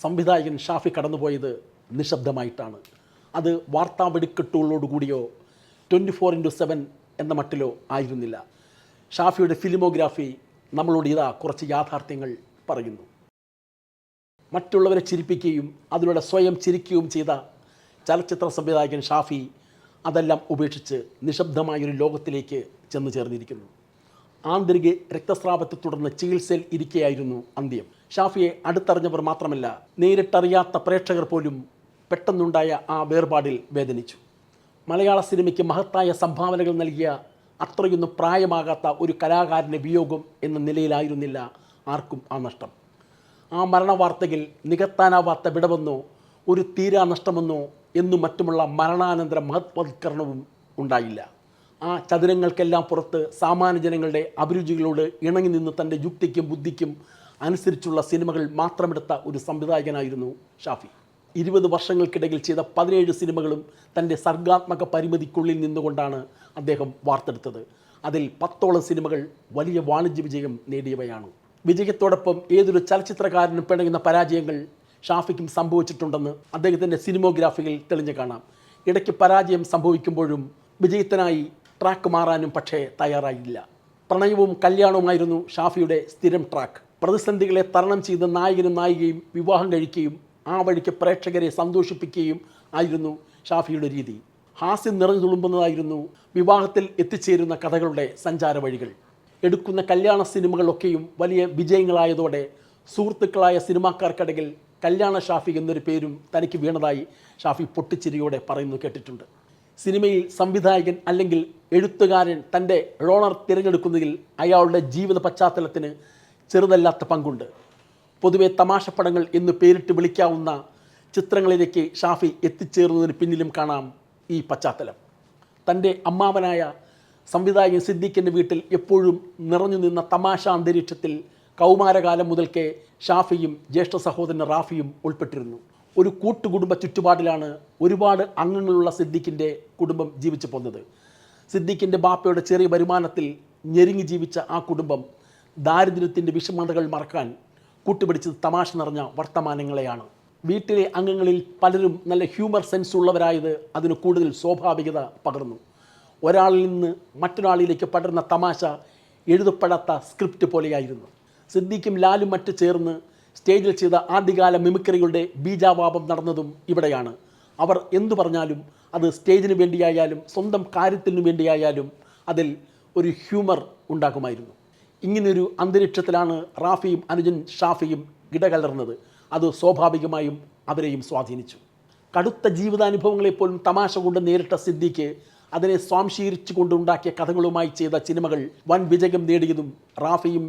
സംവിധായകൻ ഷാഫി കടന്നുപോയത് നിശബ്ദമായിട്ടാണ്. അത് വാർത്താ വെടിക്കെട്ടുകളോടുകൂടിയോ 24/7 എന്ന മട്ടിലോ ആയിരുന്നില്ല. ഷാഫിയുടെ ഫിലിമോഗ്രാഫി നമ്മളോട് ഇതാ കുറച്ച് യാഥാർത്ഥ്യങ്ങൾ പറയുന്നു. മറ്റുള്ളവരെ ചിരിപ്പിക്കുകയും അതിലൂടെ സ്വയം ചിരിക്കുകയും ചെയ്ത ചലച്ചിത്ര സംവിധായകൻ ഷാഫി അതെല്ലാം ഉപേക്ഷിച്ച് നിശബ്ദമായൊരു ലോകത്തിലേക്ക് ചെന്നു ചേർന്നിരിക്കുന്നു. ആന്തരിക രക്തസ്രാവത്തെ തുടർന്ന് ചികിത്സയിൽ ഇരിക്കുകയായിരുന്നു അന്ത്യം. ഷാഫിയെ അടുത്തറിഞ്ഞവർ മാത്രമല്ല, നേരിട്ടറിയാത്ത പ്രേക്ഷകർ പോലും പെട്ടെന്നുണ്ടായ ആ വേർപാടിൽ വേദനിച്ചു. മലയാള സിനിമയ്ക്ക് മഹത്തായ സംഭാവനകൾ നൽകിയ അത്രയൊന്നും പ്രായമാകാത്ത ഒരു കലാകാരൻ്റെ വിയോഗം എന്ന നിലയിലായിരുന്നില്ല ആർക്കും ആ നഷ്ടം. ആ മരണവാർത്തയിൽ നികത്താനാവാത്ത വിടവെന്നോ ഒരു തീരാ നഷ്ടമെന്നോ എന്നും മറ്റുമുള്ള മരണാനന്തര മഹത്വവൽക്കരണവും ഉണ്ടായില്ല. ആ ചതുരങ്ങൾക്കെല്ലാം പുറത്ത് സാമാന്യ ജനങ്ങളുടെ അഭിരുചികളോട് ഇണങ്ങി നിന്ന് തൻ്റെ യുക്തിക്കും ബുദ്ധിക്കും അനുസരിച്ചുള്ള സിനിമകൾ മാത്രമെടുത്ത ഒരു സംവിധായകനായിരുന്നു ഷാഫി. 20 വർഷങ്ങൾക്കിടയിൽ ചെയ്ത 17 സിനിമകളും തൻ്റെ സർഗാത്മക പരിമിതിക്കുള്ളിൽ നിന്നുകൊണ്ടാണ് അദ്ദേഹം വാർത്തെടുത്തത്. അതിൽ 10ഓളം സിനിമകൾ വലിയ വാണിജ്യ വിജയം നേടിയവയാണ്. വിജയത്തോടൊപ്പം ഏതൊരു ചലച്ചിത്രകാരനും പിണയുന്ന പരാജയങ്ങൾ ഷാഫിക്കും സംഭവിച്ചിട്ടുണ്ടെന്ന് അദ്ദേഹത്തിൻ്റെ സിനിമോഗ്രാഫിയിൽ തെളിഞ്ഞു കാണാം. ഇടയ്ക്ക് പരാജയം സംഭവിക്കുമ്പോഴും വിജയത്തിനായി ട്രാക്ക് മാറാനും പക്ഷേ തയ്യാറായില്ല. പ്രണയവും കല്യാണവുമായിരുന്നു ഷാഫിയുടെ സ്ഥിരം ട്രാക്ക്. പ്രതിസന്ധികളെ തരണം ചെയ്ത് നായകനും നായികയും വിവാഹം കഴിക്കുകയും ആ വഴിക്ക് പ്രേക്ഷകരെ സന്തോഷിപ്പിക്കുകയും ആയിരുന്നു ഷാഫിയുടെ രീതി. ഹാസ്യം നിറഞ്ഞു തുളുമ്പുന്നതായിരുന്നു വിവാഹത്തിൽ എത്തിച്ചേരുന്ന കഥകളുടെ സഞ്ചാര വഴികൾ. എടുക്കുന്ന കല്യാണ സിനിമകളൊക്കെയും വലിയ വിജയങ്ങളായതോടെ സുഹൃത്തുക്കളായ സിനിമാക്കാർക്കിടയിൽ കല്യാണ ഷാഫി എന്നൊരു പേരും തനിക്ക് വീണതായി ഷാഫി പൊട്ടിച്ചിരിയോടെ പറയുന്നു കേട്ടിട്ടുണ്ട്. സിനിമയിൽ സംവിധായകൻ അല്ലെങ്കിൽ എഴുത്തുകാരൻ തൻ്റെ റോളർ തിരഞ്ഞെടുക്കുന്നതിൽ അയാളുടെ ജീവിത പശ്ചാത്തലത്തിന് ചെറുതല്ലാത്ത പങ്കുണ്ട്. പൊതുവെ തമാശപ്പടങ്ങൾ എന്ന് പേരിട്ട് വിളിക്കാവുന്ന ചിത്രങ്ങളിലേക്ക് ഷാഫി എത്തിച്ചേർന്നതിന് പിന്നിലും കാണാം ഈ പശ്ചാത്തലം. തൻ്റെ അമ്മാവനായ സംവിധായകൻ സിദ്ദീഖിൻ്റെ വീട്ടിൽ എപ്പോഴും നിറഞ്ഞു നിന്ന തമാശ അന്തരീക്ഷത്തിൽ കൗമാരകാലം മുതൽക്കേ ഷാഫിയും ജ്യേഷ്ഠ സഹോദരൻ റാഫിയും ഉൾപ്പെട്ടിരുന്നു. ഒരു കൂട്ടുകുടുംബ ചുറ്റുപാടിലാണ് ഒരുപാട് അംഗങ്ങളുള്ള സിദ്ദീഖിൻ്റെ കുടുംബം ജീവിച്ചു പോന്നത്. സിദ്ദീഖിൻ്റെ ബാപ്പയുടെ ചെറിയ വരുമാനത്തിൽ ഞെരുങ്ങി ജീവിച്ച ആ കുടുംബം ദാരിദ്ര്യത്തിൻ്റെ വിഷമതകൾ മറക്കാൻ കൂട്ടുപിടിച്ചത് തമാശ നിറഞ്ഞ വർത്തമാനങ്ങളെയാണ്. വീട്ടിലെ അംഗങ്ങളിൽ പലരും നല്ല ഹ്യൂമർ സെൻസ് ഉള്ളവരായത് അതിന് കൂടുതൽ സ്വാഭാവികത പകർന്നു. ഒരാളിൽ നിന്ന് മറ്റൊരാളിലേക്ക് പടരുന്ന തമാശ എഴുതപ്പെടാത്ത സ്ക്രിപ്റ്റ് പോലെയായിരുന്നു. സിദ്ദീഖും ലാലും മറ്റ് ചേർന്ന് സ്റ്റേജിൽ ചെയ്ത ആദ്യകാല മിമിക്രികളുടെ ബീജാവാപം നടന്നതും ഇവിടെയാണ്. അവർ എന്തു പറഞ്ഞാലും അത് സ്റ്റേജിന് വേണ്ടിയായാലും സ്വന്തം കാര്യത്തിനു വേണ്ടിയായാലും അതിൽ ഒരു ഹ്യൂമർ ഉണ്ടാകുമായിരുന്നു. ഇങ്ങനെയൊരു അന്തരീക്ഷത്തിലാണ് റാഫിയും അനുജൻ ഷാഫിയും ഇടകലർന്നത്. അത് സ്വാഭാവികമായും അവരെയും സ്വാധീനിച്ചു. കടുത്ത ജീവിതാനുഭവങ്ങളെപ്പോലും തമാശ കൊണ്ട് നേരിട്ട സിദ്ദീഖ് അതിനെ സ്വാംശീകരിച്ചു കൊണ്ടുണ്ടാക്കിയ കഥകളുമായി ചെയ്ത സിനിമകൾ വൻ വിജയം നേടിയതും റാഫിയും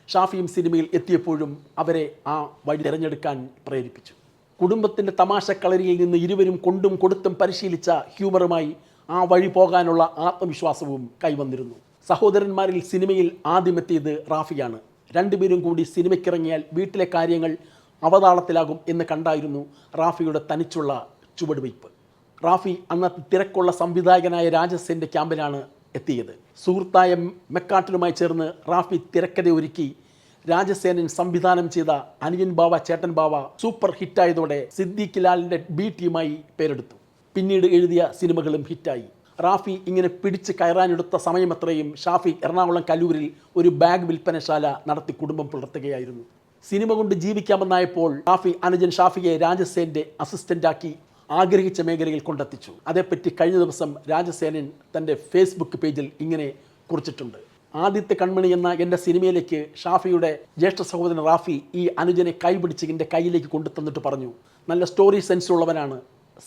ഷാഫിയും സിനിമയിൽ എത്തിയപ്പോഴും അവരെ ആ വഴി തിരഞ്ഞെടുക്കാൻ പ്രേരിപ്പിച്ചു. കുടുംബത്തിൻ്റെ തമാശ കളരിയിൽ നിന്ന് ഇരുവരും കൊണ്ടും കൊടുത്തും പരിശീലിച്ച ഹ്യൂമറുമായി ആ വഴി പോകാനുള്ള ആത്മവിശ്വാസവും കൈവന്നിരുന്നു. സഹോദരന്മാരിൽ സിനിമയിൽ ആദ്യമെത്തിയത് റാഫിയാണ്. രണ്ടുപേരും കൂടി സിനിമയ്ക്കിറങ്ങിയാൽ വീട്ടിലെ കാര്യങ്ങൾ അവതാളത്തിലാകും എന്ന് കണ്ടായിരുന്നു റാഫിയുടെ തനിച്ചുള്ള ചുവടുവയ്പ്. റാഫി അന്നത്തെ തിരക്കുള്ള സംവിധായകനായ രാജസേൻ്റെ ക്യാമ്പിലാണ് എത്തിയത്. സുഹൃത്തായ മെക്കാട്ടിനുമായി ചേർന്ന് റാഫി തിരക്കഥ ഒരുക്കി രാജസേനൻ സംവിധാനം ചെയ്ത അനിയൻ ബാവ ചേട്ടൻ ബാവ സൂപ്പർ ഹിറ്റായതോടെ സിദ്ദീഖ് ലാലിൻ്റെ ബി ടീമായി പേരെടുത്തു. പിന്നീട് എഴുതിയ സിനിമകളും ഹിറ്റായി. റാഫി ഇങ്ങനെ പിടിച്ച് കയറാനെടുത്ത സമയമത്രയും ഷാഫി എറണാകുളം കല്ലൂരിൽ ഒരു ബാഗ് വിൽപ്പനശാല നടത്തി കുടുംബം പുലർത്തുകയായിരുന്നു. സിനിമ കൊണ്ട് ജീവിക്കാമെന്നായപ്പോൾ റാഫി അനുജൻ ഷാഫിയെ രാജസേൻ്റെ അസിസ്റ്റൻ്റാക്കി ആഗ്രഹിച്ച മേഖലയിൽ കൊണ്ടെത്തിച്ചു. അതേപ്പറ്റി കഴിഞ്ഞ ദിവസം രാജസേനൻ തൻ്റെ ഫേസ്ബുക്ക് പേജിൽ ഇങ്ങനെ കുറിച്ചിട്ടുണ്ട്. ആദ്യത്തെ കൺമണി എന്ന എൻ്റെ സിനിമയിലേക്ക് ഷാഫിയുടെ ജ്യേഷ്ഠ സഹോദരൻ റാഫി ഈ അനുജനെ കൈപിടിച്ച് എൻ്റെ കയ്യിലേക്ക് കൊണ്ടുതന്നിട്ട് പറഞ്ഞു, നല്ല സ്റ്റോറി സെൻസ് ഉള്ളവനാണ്,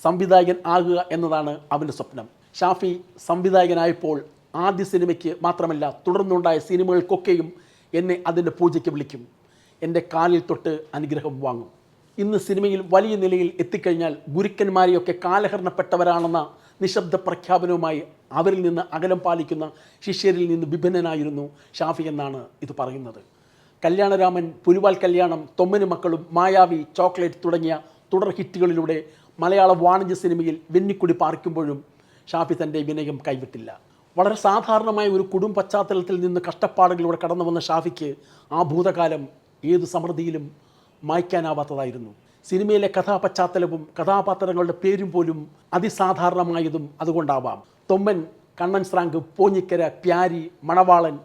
സംവിധായകൻ ആകുക എന്നതാണ് അവൻ്റെ സ്വപ്നം. ഷാഫി സംവിധായകനായപ്പോൾ ആദ്യ സിനിമയ്ക്ക് മാത്രമല്ല തുടർന്നുണ്ടായ സിനിമകൾക്കൊക്കെയും എന്നെ അതിൻ്റെ പൂജയ്ക്ക് വിളിക്കും, എൻ്റെ കാലിൽ തൊട്ട് അനുഗ്രഹം വാങ്ങും. ഇന്ന് സിനിമയിൽ വലിയ നിലയിൽ എത്തിക്കഴിഞ്ഞാൽ ഗുരുക്കന്മാരെയൊക്കെ കാലഹരണപ്പെട്ടവരാണെന്ന നിശബ്ദ പ്രഖ്യാപനവുമായി അവരിൽ നിന്ന് അകലം പാലിക്കുന്ന ശിഷ്യരിൽ നിന്ന് വിഭിന്നനായിരുന്നു ഷാഫി എന്നാണ് ഇത് പറയുന്നത്. കല്യാണരാമൻ, പുലിവാൽ കല്യാണം, തൊമ്മന് മക്കളും, മായാവി, ചോക്ലേറ്റ് തുടങ്ങിയ തുടർ ഹിറ്റുകളിലൂടെ മലയാള വാണിജ്യ സിനിമയിൽ വെന്നിക്കുടി പാർക്കുമ്പോഴും ഷാഫി തൻ്റെ വിനയം കൈവിട്ടില്ല. വളരെ സാധാരണമായ ഒരു കുടുംബ പശ്ചാത്തലത്തിൽ നിന്ന് കഷ്ടപ്പാടുകളിലൂടെ കടന്നു വന്ന ഷാഫിക്ക് ആ ഭൂതകാലം ഏതു സമൃദ്ധിയിലും മായ്ക്കാനാവാത്തതായിരുന്നു. സിനിമയിലെ കഥാപശ്ചാത്തലവും കഥാപാത്രങ്ങളുടെ പേരും പോലും അതിസാധാരണമായതും അതുകൊണ്ടാവാം. തൊമ്മൻ, കണ്ണൻ സ്രാങ്ക്, പോഞ്ഞിക്കര, പ്യാരി, മണവാളൻ,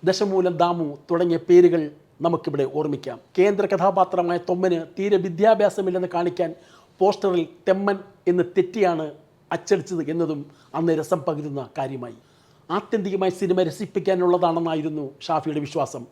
ദശമൂലം ദാമു തുടങ്ങിയ പേരുകൾ നമുക്കിവിടെ ഓർമ്മിക്കാം. കേന്ദ്ര കഥാപാത്രമായ തൊമ്മന് തീരെ വിദ്യാഭ്യാസമില്ലെന്ന് കാണിക്കാൻ പോസ്റ്ററിൽ തെമ്മൻ എന്ന് തെറ്റിയാണ് അച്ചടിച്ചത് എന്നതും അന്ന് രസം പകരുന്ന കാര്യമായി. ആത്യന്തികമായി സിനിമ രസിപ്പിക്കാനുള്ളതാണെന്നായിരുന്നു ഷാഫിയുടെ വിശ്വാസം.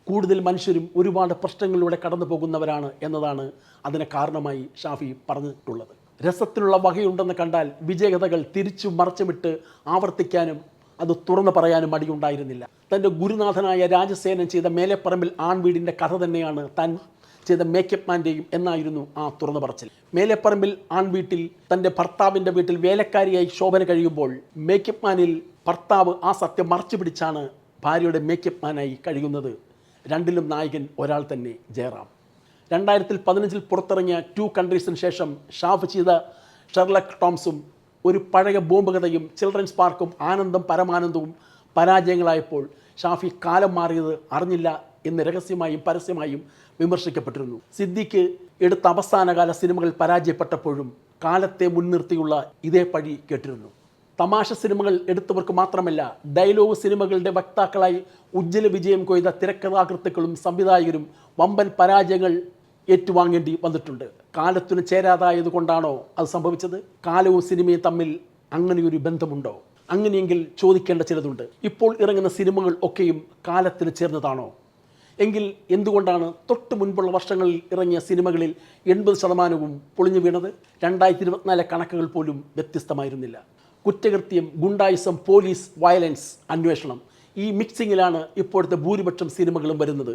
കൂടുതൽ മനുഷ്യരും ഒരുപാട് പ്രശ്നങ്ങളിലൂടെ കടന്നു പോകുന്നവരാണ് എന്നതാണ് അതിന് കാരണമായി ഷാഫി പറഞ്ഞിട്ടുള്ളത്. രസത്തിലുള്ള വകയുണ്ടെന്ന് കണ്ടാൽ വിജയകഥകൾ തിരിച്ചു മറച്ചുമിട്ട് ആവർത്തിക്കാനും അത് തുറന്നു പറയാനും മടിയുണ്ടായിരുന്നില്ല. തൻ്റെ ഗുരുനാഥനായ രാജസേനൻ ചെയ്ത മേലെപ്പറമ്പിൽ ആൺവീടിൻ്റെ കഥ തന്നെയാണ് താൻ ചെയ്ത മേക്കപ്പ് മാൻ്റെയും എന്നായിരുന്നു ആ തുറന്നു പറച്ചിൽ. മേലെപ്പറമ്പിൽ ആൺവീട്ടിൽ തൻ്റെ ഭർത്താവിൻ്റെ വീട്ടിൽ വേലക്കാരിയായി ശോഭന കഴിയുമ്പോൾ മേക്കപ്പ് മാനിൽ ഭർത്താവ് ആ സത്യം മറച്ചു പിടിച്ചാണ് ഭാര്യയുടെ മേക്കപ്പ് മാനായി കഴിയുന്നത്. രണ്ടിലും നായകൻ ഒരാൾ തന്നെ, ജയറാം. 2015 പുറത്തിറങ്ങിയ 2 കൺട്രീസിന് ശേഷം ഷാഫ് ചെയ്ത ഷെർലക് ടോംസും ഒരു പഴയ ബോംബ് കഥയും ചിൽഡ്രൻസ് പാർക്കും ആനന്ദം പരമാനന്ദവും പരാജയങ്ങളായപ്പോൾ ഷാഫി കാലം മാറിയത് അറിഞ്ഞില്ല എന്ന് രഹസ്യമായും പരസ്യമായും വിമർശിക്കപ്പെട്ടിരുന്നു. സിദ്ദിഖ് എടുത്ത അവസാനകാല സിനിമകൾ പരാജയപ്പെട്ടപ്പോഴും കാലത്തെ മുൻനിർത്തിയുള്ള ഇതേ പഴി കേട്ടിരുന്നു. തമാശ സിനിമകൾ എടുത്തവർക്ക് മാത്രമല്ല, ഡയലോഗ് സിനിമകളുടെ വക്താക്കളായി ഉജ്ജ്വല വിജയം കൊയ്ത തിരക്കഥാകൃത്തുക്കളും സംവിധായകരും വമ്പൻ പരാജയങ്ങൾ ഏറ്റുവാങ്ങേണ്ടി വന്നിട്ടുണ്ട്. കാലത്തിന് ചേരാതായത് കൊണ്ടാണോ അത് സംഭവിച്ചത്? കാലവും സിനിമയും തമ്മിൽ അങ്ങനെയൊരു ബന്ധമുണ്ടോ? അങ്ങനെയെങ്കിൽ ചോദിക്കേണ്ട ചിലതുണ്ട്. ഇപ്പോൾ ഇറങ്ങുന്ന സിനിമകൾ ഒക്കെയും കാലത്തിന് ചേർന്നതാണോ? എങ്കിൽ എന്തുകൊണ്ടാണ് തൊട്ട് മുൻപുള്ള വർഷങ്ങളിൽ ഇറങ്ങിയ സിനിമകളിൽ 80% പൊളിഞ്ഞു വീണത്? 2024 കണക്കുകൾ പോലും വ്യത്യസ്തമായിരുന്നില്ല. കുറ്റകൃത്യം, ഗുണ്ടായിസം, പോലീസ്, വയലൻസ്, അന്വേഷണം, ഈ മിക്സിങ്ങിലാണ് ഇപ്പോഴത്തെ ഭൂരിപക്ഷം സിനിമകളും വരുന്നത്.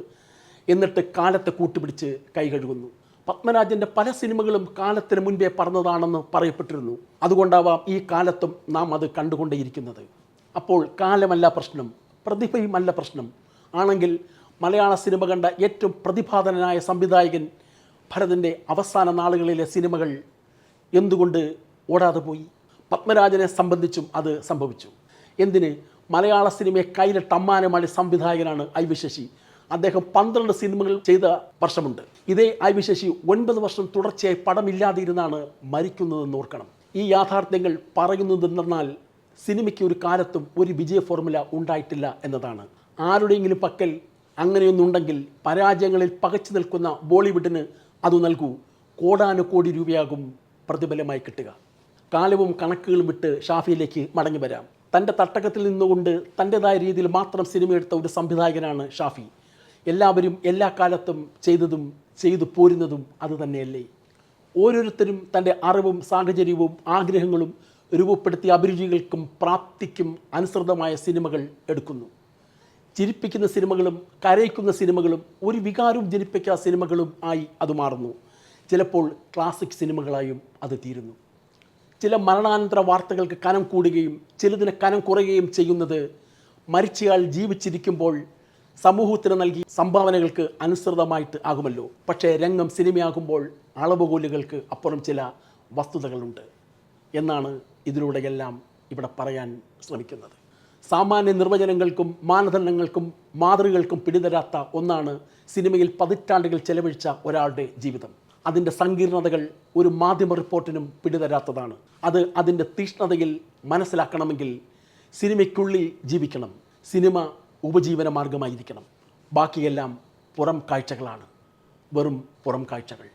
എന്നിട്ട് കാലത്തെ കൂട്ടുപിടിച്ച് കൈകഴുകുന്നു. പത്മരാജൻ്റെ പല സിനിമകളും കാലത്തിന് മുൻപേ പറഞ്ഞതാണെന്ന് പറയപ്പെട്ടിരുന്നു. അതുകൊണ്ടാവാം ഈ കാലത്തും നാം അത് കണ്ടുകൊണ്ടേയിരിക്കുന്നത്. അപ്പോൾ കാലമല്ല പ്രശ്നം, പ്രതിഭയുമല്ല പ്രശ്നം. ആണെങ്കിൽ മലയാള സിനിമ കണ്ട ഏറ്റവും പ്രതിഭാധനനായ സംവിധായകൻ ഭരതൻ്റെ അവസാന നാളുകളിലെ സിനിമകൾ എന്തുകൊണ്ട് ഓടാതെ പോയി? പത്മരാജനെ സംബന്ധിച്ചും അത് സംഭവിച്ചു. എന്തിന്? മലയാള സിനിമയെ കയ്യിലിട്ട് അമ്മാനമാടിയ സംവിധായകനാണ് ഐ.വി. ശശി. അദ്ദേഹം 12 സിനിമകൾ ചെയ്ത വർഷമുണ്ട്. ഇതേ ഐ.വി. ശശി 9 വർഷം തുടർച്ചയായി പടമില്ലാതെ ഇരുന്നാണ് മരിക്കുന്നതെന്ന് ഓർക്കണം. ഈ യാഥാർത്ഥ്യങ്ങൾ പറയുന്നതെന്നാൽ സിനിമയ്ക്ക് ഒരു കാലത്തും ഒരു വിജയ ഫോർമുല ഉണ്ടായിട്ടില്ല എന്നതാണ്. ആരുടെയെങ്കിലും പക്കൽ അങ്ങനെയൊന്നുണ്ടെങ്കിൽ പരാജയങ്ങളിൽ പകച്ചു നിൽക്കുന്ന ബോളിവുഡിന് അത് നൽകൂ. കോടാനുകോടി രൂപയാകും പ്രതിഫലമായി കിട്ടുക. കാലവും കണക്കുകളും വിട്ട് ഷാഫിയിലേക്ക് മടങ്ങി വരാം. തൻ്റെ തട്ടകത്തിൽ നിന്നുകൊണ്ട് തൻ്റെതായ രീതിയിൽ മാത്രം സിനിമയെടുത്ത ഒരു സംവിധായകനാണ് ഷാഫി. എല്ലാവരും എല്ലാ കാലത്തും ചെയ്തതും ചെയ്തു പോരുന്നതും അതുതന്നെയല്ലേ? ഓരോരുത്തരും തൻ്റെ അറിവും സാഹചര്യവും ആഗ്രഹങ്ങളും രൂപപ്പെടുത്തിയ അഭിരുചികൾക്കും പ്രാപ്തിക്കും അനുസൃതമായ സിനിമകൾ എടുക്കുന്നു. ചിരിപ്പിക്കുന്ന സിനിമകളും കരയിക്കുന്ന സിനിമകളും ഒരു വികാരവും ജനിപ്പിക്കാത്ത സിനിമകളും ആയി അത് മാറുന്നു. ചിലപ്പോൾ ക്ലാസിക് സിനിമകളായും അത് തീരുന്നു. ചില മരണാനന്തര വാർത്തകൾക്ക് കനം കൂടുകയും ചിലതിന് കനം കുറയുകയും ചെയ്യുന്നത് മരിച്ചയാൾ ജീവിച്ചിരിക്കുമ്പോൾ സമൂഹത്തിന് നൽകി സംഭാവനകൾക്ക് അനുസൃതമായിട്ട് ആകുമല്ലോ. പക്ഷേ രംഗം സിനിമയാകുമ്പോൾ അളവുകോലുകൾക്ക് അപ്പുറം ചില വസ്തുതകളുണ്ട് എന്നാണ് ഇതിലൂടെയെല്ലാം ഇവിടെ പറയാൻ ശ്രമിക്കുന്നത്. സാമാന്യ നിർവചനങ്ങൾക്കും മാനദണ്ഡങ്ങൾക്കും മാതൃകകൾക്കും പിടിതരാത്ത ഒന്നാണ് സിനിമയിൽ പതിറ്റാണ്ടുകൾ ചെലവഴിച്ച ഒരാളുടെ ജീവിതം. അതിൻ്റെ സങ്കീർണതകൾ ഒരു മാധ്യമ റിപ്പോർട്ടിനും പിടിതരാത്തതാണ്. അത് അതിൻ്റെ തീഷ്ണതയിൽ മനസ്സിലാക്കണമെങ്കിൽ സിനിമയ്ക്കുള്ളിൽ ജീവിക്കണം. സിനിമ ഉപജീവന മാർഗമായിരിക്കണം. ബാക്കിയെല്ലാം പുറം കാഴ്ചകളാണ്, വെറും പുറം കാഴ്ചകൾ.